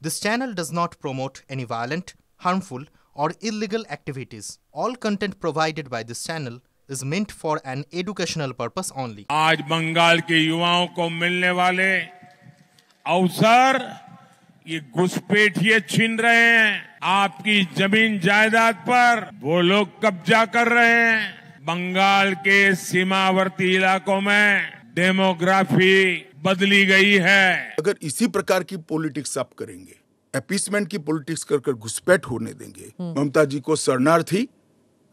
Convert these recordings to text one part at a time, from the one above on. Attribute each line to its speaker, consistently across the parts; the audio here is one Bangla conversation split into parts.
Speaker 1: This channel does not promote any violent, harmful, or illegal activities. All content provided by this channel is meant for an educational purpose only.
Speaker 2: आज बंगाल के युवाओं को मिलने वाले अवसर ये घुसपैठिए छीन रहे हैं। आपकी जमीन जायदाद पर वो लोग कब्जा कर रहे हैं। बंगाल के सीमावर्ती इलाकों में डेमोग्राफी बदली गई है।
Speaker 3: अगर इसी प्रकार की पॉलिटिक्स आप करेंगे, अपीसमेंट की पॉलिटिक्स कर घुसपैठ होने देंगे, ममता जी को शरणार्थी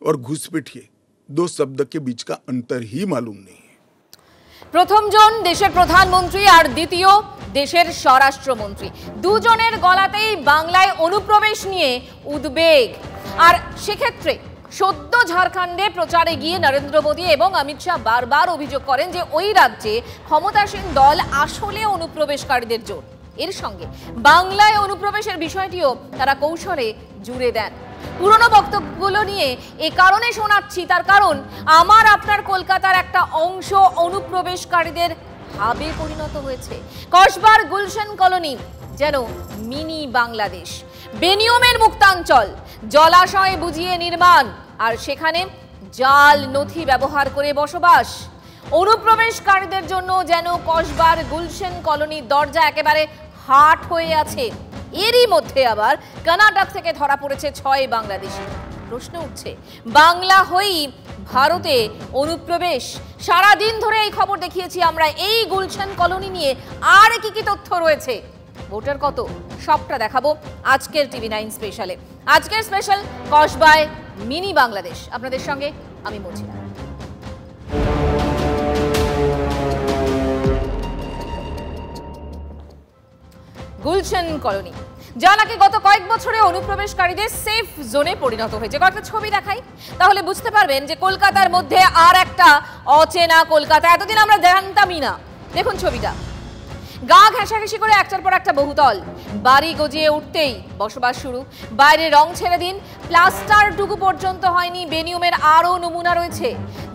Speaker 3: और घुसपैठिए दो शब्द के बीच का अंतर ही मालूम नहीं है।
Speaker 4: प्रथम जन देशेर प्रधानमंत्री और द्वितीय देशेर स्वराष्ट्रमंत्री दुजोनेर गलातेई बांगलाय अनुप्रवेश निये उद्वेग और सेक्षेत्रे सद्य झारखंडे प्रचारे गिये नरेंद्र मोदी एवं अमित शाह बारबार अभियोग करें जे ओई राज्ये क्षमतासीन दल आसले अनुप्रवेशकारीदेर जोर। एर संगे बांगलाय अनुप्रवेशेर विषयटिও तारा कौशले जुड़े देन। पुरानो बक्तव्यगुलो निये ए कारणे शोनाচ্ছি तार कारण आमार आपनार कलकातार एकटा अंश अनुप्रवेशकारीदेर हाबे परिणत हয়েছে। কসবার গুলশান কলোনি যেন মিনি বাংলাদেশ। বেনিয়মের মুক্তাঞ্চল, জলাশয় বুঝিয়ে নির্মাণ আর সেখানে জাল নথি ব্যবহার করে বসবাস। অনুপ্রবেশকারীদের জন্য যেন কসবার গুলশান কলোনির দরজা একেবারে হাট হয়ে আছে। এরই মধ্যে আবার কর্ণাটক থেকে ধরা পড়েছে 6 বাংলাদেশি। প্রশ্ন উঠছে বাংলা হয়েই ভারতে অনুপ্রবেশ। সারা দিন ধরে এই খবর দেখিয়েছি আমরা। এই গুলশান কলোনি নিয়ে আর কি কি তথ্য রয়েছে, ভোটার কত, সবটা দেখাবো আজকের টিভি9 স্পেশালে। আজকের স্পেশাল কসবায় মিনি বাংলাদেশ, আপনাদের সঙ্গে আমি মজিনা। গুলশান কলোনি যা নাকি গত কয়েক বছরে অনুপ্রবেশকারীদের সেফ জোনে পরিণত হয়েছে। কয়েকটা ছবি দেখাই তাহলে বুঝতে পারবেন যে কলকাতার মধ্যে আর একটা অচেনা কলকাতা এতদিন আমরা জানতামই না। দেখুন ছবিটা, গা ঘেঁষাঘেঁষি করে একটার পর একটা বহুতল বাড়ি গজিয়ে উঠতেই বসবাস শুরু। বাইরে রং ছেড়ে দিন, প্লাস্টারটুকু পর্যন্ত হয়নি। বেনিয়মের আরও নমুনা রয়েছে।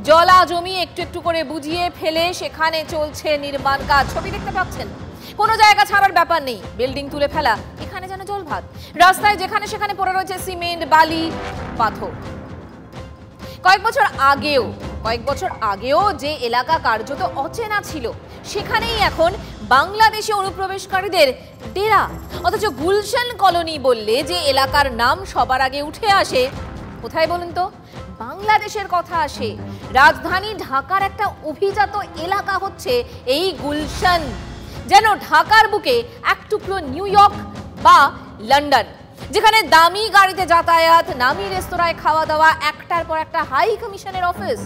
Speaker 4: জলা জমি একটু একটু করে বুঝিয়ে ফেলে সেখানে চলছে নির্মাণ কাজ। ছবি দেখতে পাচ্ছেন, কোনো জায়গা ছাড়ার ব্যাপার নেই। বিল্ডিং তুলে ফেলা, এখানে যেন জলভাত। রাস্তায় যেখানে সেখানে পড়ে রয়েছে সিমেন্ট, বালি, পাথর। কয়েক বছর আগেও যে এলাকা কার্যত অচেনা ছিল সেখানেই এখন বাংলাদেশি অনুপ্রবেশকারীদের ডেরা। অথচ গুলশান কলোনি বললে যে এলাকার নাম সবার আগে উঠে আসে, কোথায় বলুন তো? বাংলাদেশের কথা আসে। রাজধানী ঢাকার একটা অভিজাত এলাকা হচ্ছে এই গুলশান। যেন ঢাকার বুকে এক টুকরো নিউ ইয়র্ক বা লন্ডন, যেখানে দামি গাড়িতে যাতায়াত, নামি রেস্তোরাঁয় খাওয়া দাওয়া, একটার পর একটা হাই কমিশনের অফিস।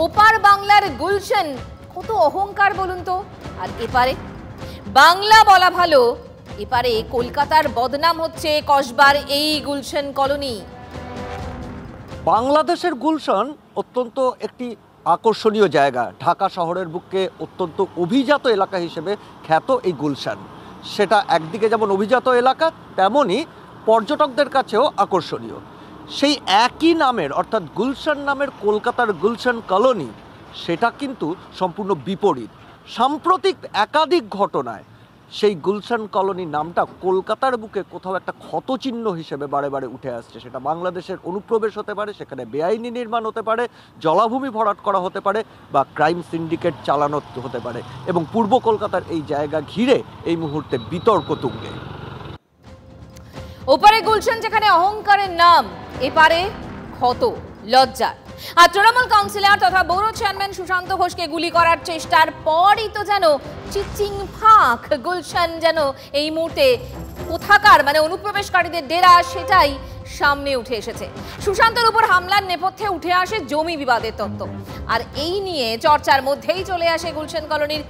Speaker 4: ওপার বাংলার গুলশান, কত অহংকার বলুন তো। আর এপারে বাংলা বলা ভালো, এপারে কলকাতার বদনাম হচ্ছে কসবার এই গুলশান কলোনি।
Speaker 5: বাংলাদেশের গুলশান অত্যন্ত একটি আকর্ষণীয় জায়গা। ঢাকা শহরের বুকে অত্যন্ত অভিজাত এলাকা হিসেবে খ্যাত এই গুলশান। সেটা একদিকে যেমন অভিজাত এলাকা, তেমনই পর্যটকদের কাছেও আকর্ষণীয়। সেই একই নামের অর্থাৎ গুলশান নামের কলকাতার গুলশান কলোনি, সেটা কিন্তু সম্পূর্ণ বিপরীত। সাম্প্রতিক একাধিক ঘটনায় সেই গুলশান কলোনি নামটা কলকাতার বুকে কোথাও একটা ক্ষতচিহ্ন হিসেবে বারে বারে উঠে আসছে। সেটা বাংলাদেশের অনুপ্রবেশ হতে পারে, সেখানে বেআইনি নির্মাণ হতে পারে, জলাভূমি ভরাট করা হতে পারে, বা ক্রাইম সিন্ডিকেট চালানো হতে পারে। এবং পূর্ব কলকাতার এই জায়গা ঘিরে এই মুহূর্তে বিতর্ক তুঙ্গে।
Speaker 4: ওপারে গুলশান যেখানে অহংকারের নাম, এপারে ক্ষত, লজ্জা। আর তৃণমূল কাউন্সিলর তথা বৌর চেয়ারম্যান সুশান্ত ঘোষকে গুলি করার চেষ্টার পরই তো যেন চিচিং ফাঁক। গুলশান যেন এই মুহূর্তে কোথাকার মানে অনুপ্রবেশকারীদের ডেরা, সেটাই সামনে উঠে এসেছে। সুশান্তর উপর হামলার নেপথ্যে উঠে আসে জমি বিবাদের তত্ত্ব। আর এই নিয়ে চর্চার মধ্যেই চলে আসে গুলশান কলোনির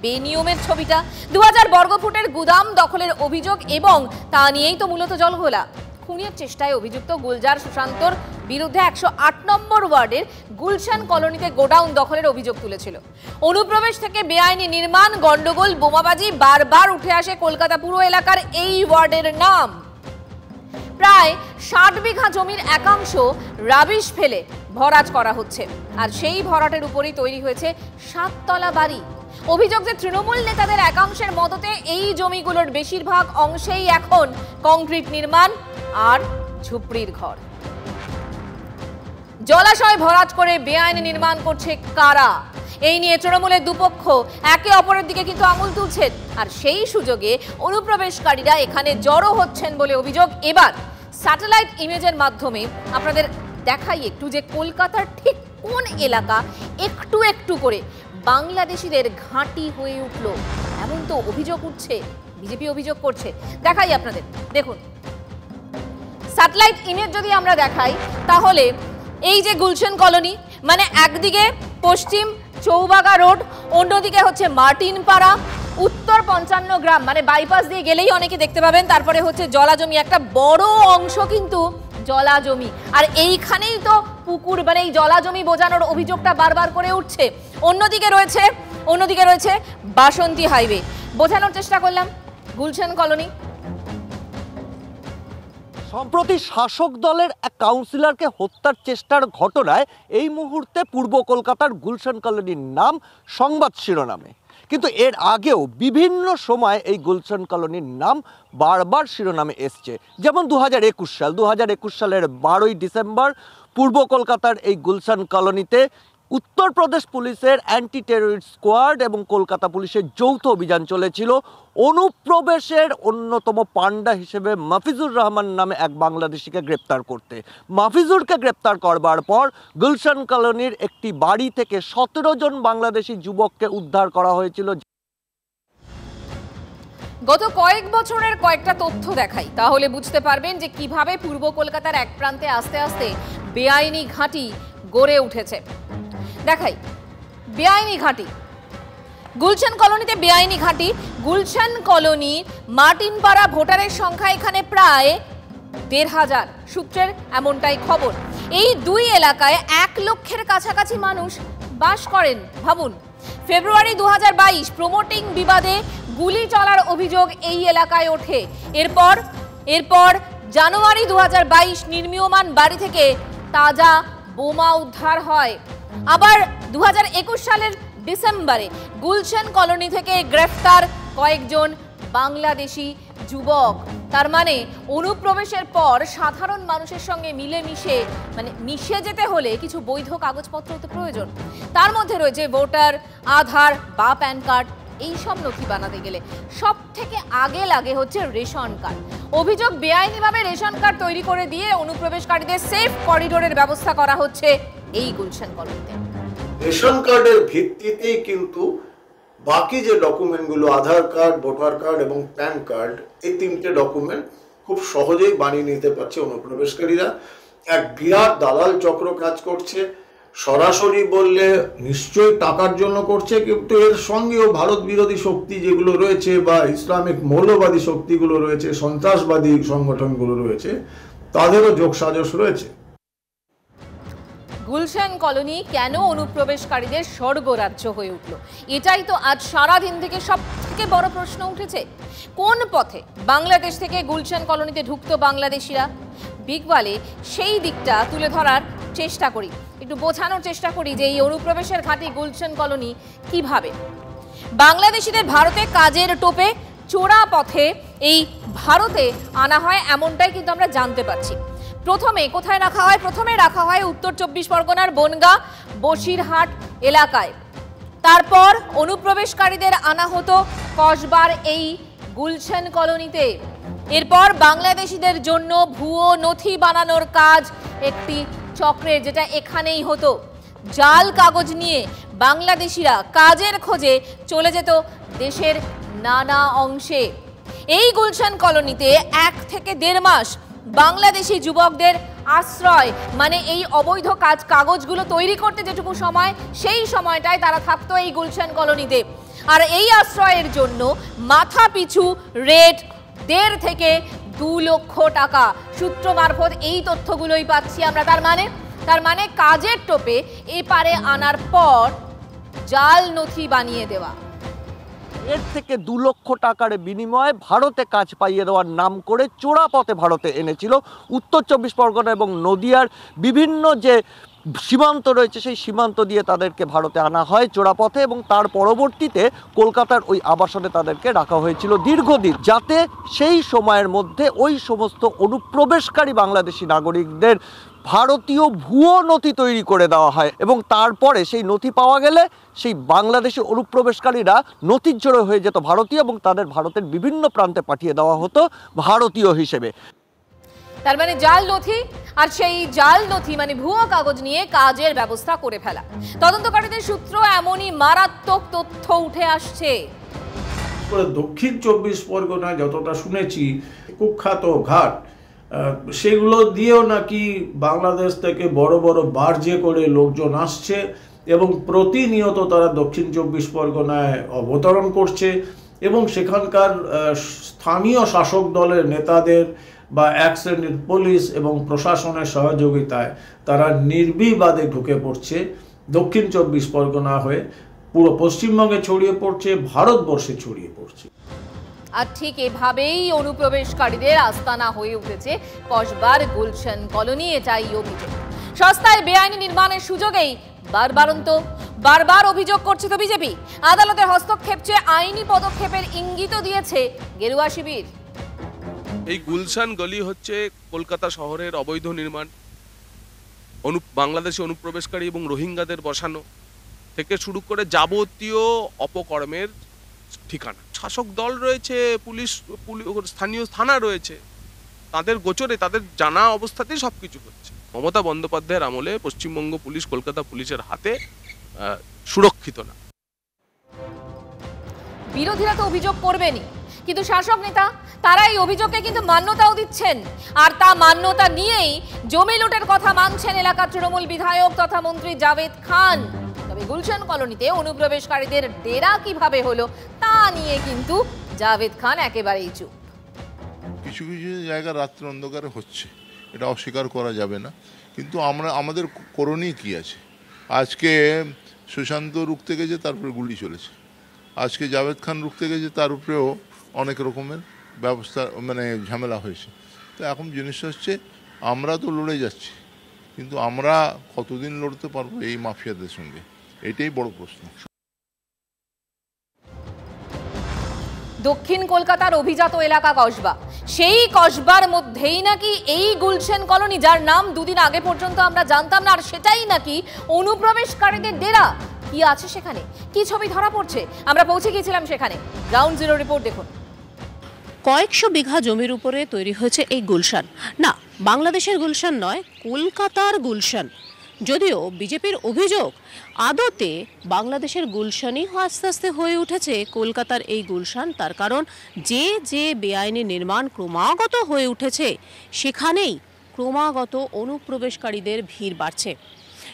Speaker 4: বেনিয়মের ছবিটা। 2000 বর্গফুটের গুদাম দখলের অভিযোগ, এবং তা নিয়েই তো মূলত জলঘোলা। খুনের চেষ্টায় অভিযুক্ত গুলজার সুশান্তর বিরুদ্ধে 108 নম্বর ওয়ার্ডের গুলশান কলোনিতে গোডাউন দখলের অভিযোগ তুলেছিল। অনুপ্রবেশ থেকে বেআইনি নির্মাণ, গন্ডগোল, বোমাবাজি, বারবার উঠে আসে কলকাতা পুরো এলাকার এই ওয়ার্ডের নাম। প্রায় 60 বিঘা জমির একাংশ রাবিশ ফেলে ভরাট করা হচ্ছে। আর সেই ভরাটের উপরেই তৈরি হয়েছে 7 তলা বাড়ি। অভিযোগ যে তৃণমূল নেতাদের একাংশের মদতে এই জমিগুলোর বেশিরভাগ অংশেই এখন কংক্রিট নির্মাণ আর ঝুপড়ির ঘর। জলাশয় ভরাট করে বেআইনি নির্মাণ করছে কারা? এই নিয়ে তৃণমূলের দুপক্ষ একে অপরের দিকে কিন্তু আঙুল তুলছেন, আর সেই সুযোগে অনুপ্রবেশকারীরা এখানে জড়ো হচ্ছেন বলে অভিযোগ। এবার স্যাটেলাইট ইমেজের মাধ্যমে আপনাদের দেখাই একটু যে কলকাতার ঠিক কোন এলাকা একটু একটু করে বাংলাদেশিদের ঘাঁটি হয়ে উঠল, এমন তো অভিযোগ উঠছে, বিজেপি অভিযোগ করছে। দেখাই আপনাদের, দেখুন স্যাটেলাইট ইমেজ যদি আমরা দেখাই তাহলে এই যে গুলশান কলোনি, মানে একদিকে পশ্চিম চৌবাগা রোড, অন্যদিকে হচ্ছে মার্টিনপাড়া, উত্তর 55 গ্রাম, মানে বাইপাস দিয়ে গেলেই অনেকে দেখতে পাবেন। তারপরে হচ্ছে জলাজমি, একটা বড় অংশ কিন্তু জলাজমি, আর এইখানেই তো পুকুর, মানে এই জলাজমি বোঝানোর অভিযোগটা বারবার করে উঠছে। অন্যদিকে রয়েছে বাসন্তী হাইওয়ে। বোঝানোর চেষ্টা করলাম গুলশান কলোনি।
Speaker 5: সম্প্রতি শাসক দলের এক কাউন্সিলরকে হত্যার চেষ্টার ঘটনায় এই মুহূর্তে পূর্ব কলকাতার গুলশান কলোনির নাম সংবাদ শিরোনামে, কিন্তু এর আগেও বিভিন্ন সময় এই গুলশান কলোনির নাম বারবার শিরোনামে এসছে। যেমন 2021 সালের 12ই ডিসেম্বর পূর্ব কলকাতার এই গুলশান কলোনিতে উত্তরপ্রদেশ পুলিশের অ্যান্টি টেররিস্ট স্কোয়াড এবং কলকাতা পুলিশের যৌথ অভিযান চলেছিল অনুপ্রবেশের অন্যতম পান্ডা হিসেবে মাফিজুর রহমান নামে এক বাংলাদেশিকে গ্রেপ্তার করতে। মাফিজুরকে গ্রেপ্তার করবার পর গুলশান কলোনির একটি বাড়ি থেকে 17 জন বাংলাদেশি যুবককে উদ্ধার করা হয়েছিল।
Speaker 4: গত কয়েক বছরের কয়েকটা তথ্য দেখাই, তাহলে বুঝতে পারবেন যে কিভাবে পূর্ব কলকাতার এক প্রান্তে আস্তে আস্তে বেআইনি ঘাঁটি গড়ে উঠেছে। দেখাই বেআইনি ঘাঁটি, গুলশান কলোনিতে বেআইনি ঘাঁটি। গুলশান কলোনি মার্টিনপাড়া ভোটারের সংখ্যা এখানে প্রায় 1,500 সূত্রের এমনটাই খবর। এই দুই এলাকায় 1 লক্ষের কাছাকাছি মানুষ বাস করেন। ভাবুন, ফেব্রুয়ারি 2022 প্রমোটিং বিবাদে গুলি চলার অভিযোগ এই এলাকায় ওঠে। এরপর জানুয়ারি 2022 নির্মীয়মান বাড়ি থেকে তাজা বোমা উদ্ধার হয়। আবার 2021 সালের ডিসেম্বরে গুলশান কলোনি থেকে গ্রেফতার কয়েকজন বাংলাদেশি যুবক। তার মানে অনুপ্রবেশের পর সাধারণ মানুষের সঙ্গে মিশে যেতে হলে কিছু বৈধ কাগজপত্র তো প্রয়োজন। তার মধ্যে রয়েছে ভোটার, আধার বা প্যান কার্ড। এই সব নথি বানাতে গেলে সব থেকে আগে লাগে হচ্ছে রেশন কার্ড। অভিযোগ, বেআইনিভাবে রেশন কার্ড তৈরি করে দিয়ে অনুপ্রবেশকারীদের সেফ করিডোরের ব্যবস্থা করা হচ্ছে এই গুলশান কলোনিতে।
Speaker 6: রেশন কার্ডের ভিত্তিতেই কিন্তু বাকি যে ডকুমেন্টগুলো, আধার কার্ড, ভোটার কার্ড এবং প্যান কার্ড, এই 3টে ডকুমেন্ট খুব সহজেই বানিয়ে নিতে পারছে অনুপ্রবেশকারীরা। এক বিরাট দালাল চক্র কাজ করছে। সরাসরি বললে নিশ্চয়ই টাকার জন্য করছে, কিন্তু এর সঙ্গেও ভারত বিরোধী শক্তি যেগুলো রয়েছে বা ইসলামিক মৌলবাদী শক্তিগুলো রয়েছে, সন্ত্রাসবাদী সংগঠনগুলো রয়েছে, তাদেরও যোগসাজশ রয়েছে।
Speaker 4: গুলশান কলোনি কেন অনুপ্রবেশকারীদের স্বর্গরাজ্য হয়ে উঠল, এটাই তো আজ সারাদিন থেকে সব থেকে বড় প্রশ্ন উঠেছে। কোন পথে বাংলাদেশ থেকে গুলশান কলোনিতে ঢুকতো বাংলাদেশিরা? বিগবালে সেই দিকটা তুলে ধরার চেষ্টা করি, একটু বোঝানোর চেষ্টা করি যে এই অনুপ্রবেশের ঘাঁটি গুলশান কলোনি কিভাবে। বাংলাদেশিদের ভারতে কাজের টোপে চোরা পথে এই ভারতে আনা হয়, এমনটাই কিন্তু আমরা জানতে পারছি। প্রথমে কোথায় রাখা হয়? প্রথমে রাখা হয় উত্তর 24 পরগনার বনগাঁ বসিরহাট এলাকায়। তারপর অনুপ্রবেশকারীদের আনা হতো কসবার এই গুলশান কলোনিতে। এরপর বাংলাদেশিদের জন্য ভুয়ো নথি বানানোর কাজ একটি চক্রের, যেটা এখানেই হতো। জাল কাগজ নিয়ে বাংলাদেশিরা কাজের খোঁজে চলে যেত দেশের নানা অংশে। এই গুলশান কলোনিতে 1 থেকে 1.5 মাস বাংলাদেশি যুবকদের আশ্রয়, মানে এই অবৈধ কাগজগুলো তৈরি করতে যেটুকু সময়, সেই সময়টায় তারা থাকতো এই গুলশান কলোনিতে। আর এই আশ্রয়ের জন্য মাথা পিছু রেট 1.5 থেকে 2 লক্ষ টাকা। সূত্র মারফত এই তথ্যগুলোই পাচ্ছি আমরা। তার মানে কাজের টোপে এপারে আনার পর জাল নথি বানিয়ে দেওয়া।
Speaker 5: এর থেকে 2 লক্ষ টাকার বিনিময়ে ভারতে কাজ পাইয়ে দেওয়ার নাম করে চোরা পথে ভারতে এনেছিল। উত্তর 24 পরগনা এবং নদিয়ার বিভিন্ন যে সীমান্ত রয়েছে, সেই সীমান্ত দিয়ে তাদেরকে ভারতে আনা হয় চোরাপথে, এবং তার পরবর্তীতে কলকাতার ওই আবাসনে তাদেরকে রাখা হয়েছিল দীর্ঘদিন, যাতে সেই সময়ের মধ্যে ওই সমস্ত অনুপ্রবেশকারী বাংলাদেশি নাগরিকদের ভারতীয় ভুয়ো নথি তৈরি করে দেওয়া হয়, এবং তারপরে সেই নথি পাওয়া গেলে সেই বাংলাদেশি অনুপ্রবেশকারীরা নথির জোরে হয়ে যেত ভারতীয়, এবং তাদের ভারতের বিভিন্ন প্রান্তে পাঠিয়ে দেওয়া হতো ভারতীয় হিসেবে।
Speaker 4: তার মানে জাল নথি, আর সেই জাল নথি মানে ভুয়ো কাগজ নিয়ে কাজের ব্যবস্থা করে ফেলা। তদন্তকারীদের সূত্র এমনই মারাত্মক তথ্য উঠে আসছে।
Speaker 6: দক্ষিণ 24 পরগনায় যতটা শুনেছি কুখ্যাত ঘাট, সেগুলো দিয়েও নাকি বাংলাদেশ থেকে বড় বড় বার্জে করে লোকজন আসছে এবং প্রতিনিয়ত তারা দক্ষিণ 24 পরগনায় অবতরণ করছে, এবং সেখানকার স্থানীয় শাসক দলের নেতাদের বা এক শ্রেণীর পুলিশ এবং প্রশাসনের সহযোগিতায় তারা নির্বিবাদে ঢুকে পড়ছে দক্ষিণ 24 পরগনা হয়ে, পুরো পশ্চিমবঙ্গে ছড়িয়ে পড়ছে, ভারতবর্ষে ছড়িয়ে পড়ছে।
Speaker 4: আর ঠিক এভাবেই অনুপ্রবেশকারীদের আস্তানা হয়ে উঠেছে কসবার গুলশান কলোনি, এটাই অভিযোগ। সস্তায় বেআইনি নির্মাণের সুযোগেই বারবার অভিযোগ করছে তো বিজেপি। আদালতের হস্তক্ষেপ চেয়ে আইনি পদক্ষেপের ইঙ্গিতও দিয়েছে গেরুয়া শিবির।
Speaker 7: এই গুলশান গলি হচ্ছে কলকাতা শহরের অবৈধ নির্মাণ, বাংলাদেশি অনুপ্রবেশকারী এবং রোহিঙ্গাদের বসানো থেকে শুরু করে যাবতীয় অপকর্মের ঠিকানা। শাসক দল রয়েছে, পুলিশ, স্থানীয় থানা রয়েছে, তাদের গোচরে, তাদের জানা অবস্থাতেই সবকিছু হচ্ছে। মমতা বন্দ্যোপাধ্যায়ের আমলে পশ্চিমবঙ্গ পুলিশ কলকাতা পুলিশের হাতে সুরক্ষিত না।
Speaker 4: বিরোধীরা তো অভিযোগ করবেনই, কিন্তু শাসক নেতা তারা এই অভিযোগকে কিন্তু মান্যতাও দিচ্ছেন, আর তা মান্যতা নিয়েই জমি লুটের কথা মানছেন এলাকার তৃণমূল বিধায়ক তথা মন্ত্রী জাভেদ খান। তবে গুলশান কলোনিতে অনুপ্রবেশকারীদের ডেরা কিভাবে হলো তা নিয়ে কিন্তু জাভেদ খান একেবারেই চুপ।
Speaker 8: কিছু কিছু জায়গা রাত্রে অন্ধকারে হচ্ছে, এটা অস্বীকার করা যাবে না, কিন্তু আমাদের করণীয় কি আছে? আজকে সুশান্ত রুখতে গেছে, তারপরে গুলি চলেছে। আজকে জাভেদ খান রুখতে গেছে, তার উপরেও অনেক রকমের ব্যবস্থা ঝামেলা হয়েছে। তো এখন জিনিসটা হচ্ছে, আমরা তো লড়ে যাচ্ছি, কিন্তু আমরা কতদিন লড়তে পারবো এই মাফিয়াদের সঙ্গে, এটাই বড় প্রশ্ন।
Speaker 4: দক্ষিণ কলকাতার অভিজাত এলাকা কসবা, সেই কসবার মধ্যেই নাকি এই গুলশান কলোনি, যার নাম দুদিন আগে পর্যন্ত আমরা জানতাম না, আর সেটাই নাকি অনুপ্রবেশকারীদের ডেরা। কি আছে সেখানে, কি ছবি ধরা পড়ছে, আমরা পৌঁছে গিয়েছিলাম সেখানে। গ্রাউন্ড জিরো রিপোর্ট দেখুন।
Speaker 9: কয়েকশো বিঘা জমির উপরে তৈরি হয়েছে এই গুলশান। না, বাংলাদেশের গুলশান নয়, কলকাতার গুলশান। যদিও বিজেপির অভিযোগ, আদতে বাংলাদেশের গুলশানই আস্তে আস্তে হয়ে উঠেছে কলকাতার এই গুলশান। তার কারণ যে বেআইনি নির্মাণ ক্রমাগত হয়ে উঠেছে, সেখানেই ক্রমাগত অনুপ্রবেশকারীদের ভিড় বাড়ছে।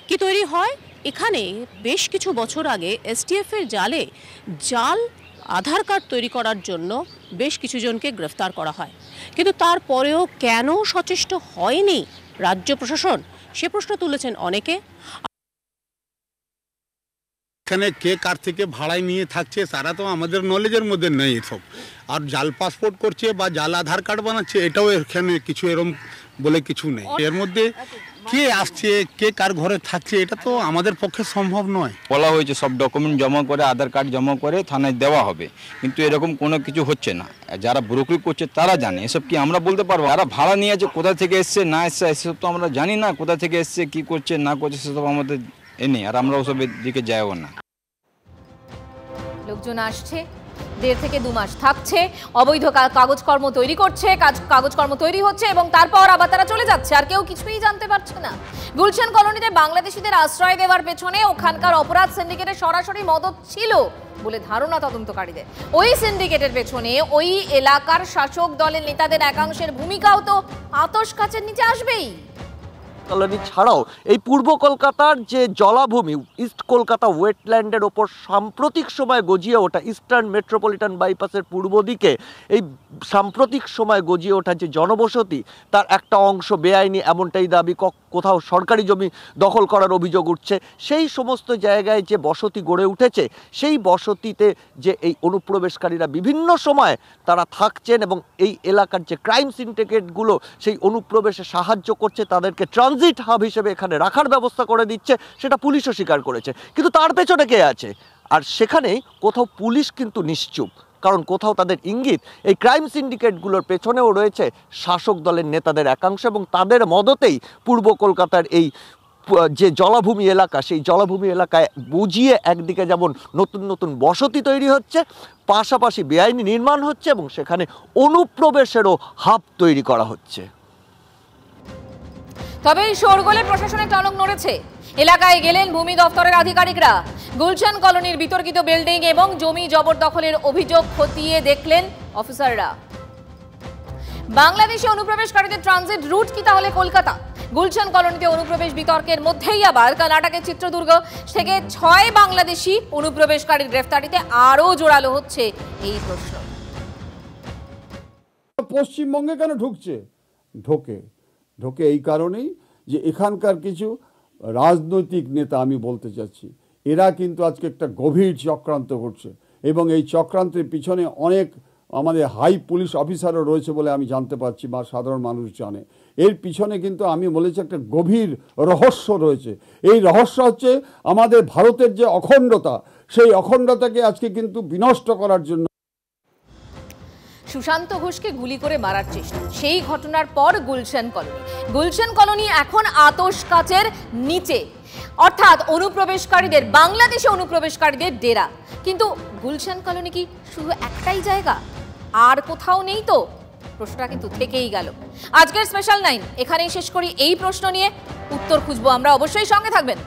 Speaker 9: কি তৈরি হয় এখানে? বেশ কিছু বছর আগে এসটিএফের জালে জাল আধার কার্ড তৈরি করার জন্য বেশ কিছু জনকে গ্রেফতার করা হয়, কিন্তু তারপরেও কেন সচেষ্ট হয়নি রাজ্য প্রশাসন, সে প্রশ্ন তুলেছেন অনেকে।
Speaker 10: এখানে কে কার থেকে ভাড়ায় নিয়ে থাকছে তারা তো আমাদের নলেজের মধ্যে নেই এসব। আর জাল পাসপোর্ট করছে বা জাল আধার কার্ড বানাচ্ছে, এটাও এখানে কিছু এরম বলে কিছু নেই। এর মধ্যে কে আসছে, কে কার ঘরে থাকছে, এটা তো আমাদের পক্ষে সম্ভব নয়।
Speaker 11: বলা হয়েছে সব ডকুমেন্ট জমা করে, আধার কার্ড জমা করে থানায় দেওয়া হবে, কিন্তু এরকম কোনো কিছু হচ্ছে না। যারা ব্রোকারি করছে তারা জানে, এসব কি আমরা বলতে পারবো? যারা ভাড়া নিয়েছে কোথা থেকে এসছে না এসছে এসব তো আমরা জানি না, কোথা থেকে এসছে, কি করছে না করছে সেসব আমাদের নেই, আর আমরা ওসবের দিকে যাইও না।
Speaker 4: লোকজন আসছে, 1.5 থেকে 2 মাস থাকছে, অবৈধ কাগজকর্ম তৈরি করছে, কাগজকর্ম তৈরি হচ্ছে এবং তারপর আবার তারা চলে যাচ্ছে, আর কেউ কিছুই জানতে পারছে না। গুলশান কলোনিতে বাংলাদেশিদের আশ্রয় দেওয়ার পেছনে ওখানকার অপরাধ সিন্ডিকেটের সরাসরি মদত ছিল বলে ধারণা তদন্তকারীদের। ওই সিন্ডিকেটের পেছনে ওই এলাকার শাসক দলের নেতাদের একাংশের ভূমিকাও তো আতশ কাচের নিচে আসবেই।
Speaker 5: কলোনি ছাড়াও এই পূর্ব কলকাতার যে জলাভূমি, ইস্ট কলকাতা ওয়েটল্যান্ডের ওপর সাম্প্রতিক সময় গজিয়ে ওঠা ইস্টার্ন মেট্রোপলিটন বাইপাসের পূর্ব দিকে এই সাম্প্রতিক সময় গজিয়ে ওঠা যে জনবসতি, তার একটা অংশ বেআইনি, এমনটাই দাবি কোথাও সরকারি জমি দখল করার অভিযোগ উঠছে। সেই সমস্ত জায়গায় যে বসতি গড়ে উঠেছে, সেই বসতিতে যে এই অনুপ্রবেশকারীরা বিভিন্ন সময় তারা থাকছেন এবং এই এলাকার যে ক্রাইম সিন্ডিকেটগুলো সেই অনুপ্রবেশে সাহায্য করছে, তাদেরকে ট্রানজিট হাব হিসেবে এখানে রাখার ব্যবস্থা করে দিচ্ছে, সেটা পুলিশও স্বীকার করেছে। কিন্তু তার পেছনে কে আছে? আর সেখানে কোথাও পুলিশ কিন্তু নিশ্চুপ, কারণ কোথাও তাদের ইঙ্গিত এই ক্রাইম সিন্ডিকেটগুলোর পেছনেও রয়েছে শাসক দলের নেতাদের একাংশ, এবং তাদের মদতেই পূর্ব কলকাতার এই যে জলাভূমি এলাকা, সেই জলাভূমি এলাকায় বুঝিয়ে একদিকে যেমন নতুন নতুন বসতি তৈরি হচ্ছে, পাশাপাশি বেআইনি নির্মাণ হচ্ছে এবং সেখানে অনুপ্রবেশেরও হাব তৈরি করা হচ্ছে।
Speaker 4: তবে এই শোরগোলে প্রশাসনের টনক নড়েছে। এলাকায় গেলেন ভূমি দপ্তরের আধিকারিকরা। গুলশান কলোনির বিতর্কিত বিল্ডিং এবং জমি জবরদখলের অভিযোগ খতিয়ে দেখলেন অফিসাররা। বাংলাদেশে অনুপ্রবেশকারীদের ট্রানজিট রুট কি তাহলে কলকাতা? গুলশান কলোনিতে অনুপ্রবেশ বিতর্কের মধ্যেই আবার কর্ণাটকের চিত্রদুর্গ থেকে 6 বাংলাদেশি অনুপ্রবেশকারীর গ্রেফতারিতে আরও জোরালো হচ্ছে এই প্রশ্ন।
Speaker 12: পশ্চিমবঙ্গে কেন ঢোকে এই কারণেই যে এখানকার কিছু রাজনৈতিক নেতা, আমি বলতে চাচ্ছি, এরা কিন্তু আজকে একটা গভীর চক্রান্ত করছে এবং এই চক্রান্তের পিছনে অনেক আমাদের হাই পুলিশ অফিসারও রয়েছে বলে আমি জানতে পারছি বা সাধারণ মানুষ জানে। এর পিছনে কিন্তু আমি বলেছি একটা গভীর রহস্য রয়েছে। এই রহস্য হচ্ছে আমাদের ভারতের যে অখণ্ডতা, সেই অখণ্ডতাকে আজকে কিন্তু বিনষ্ট করার জন্য।
Speaker 4: সুশান্ত ঘোষকে গুলি করে মারার চেষ্টা, সেই ঘটনার পর গুলশান কলোনি এখন আতশ কাচের নিচে, অর্থাৎ অনুপ্রবেশকারীদের, বাংলাদেশি অনুপ্রবেশকারীদের ডেরা। কিন্তু গুলশান কলোনি কি শুধু একটাই জায়গা, আর কোথাও নেই? তো প্রশ্নটা কিন্তু থেকেই গেল। আজকের স্পেশাল 9 এখানেই শেষ করি। এই প্রশ্ন নিয়ে উত্তর খুঁজবো আমরা, অবশ্যই সঙ্গে থাকবেন।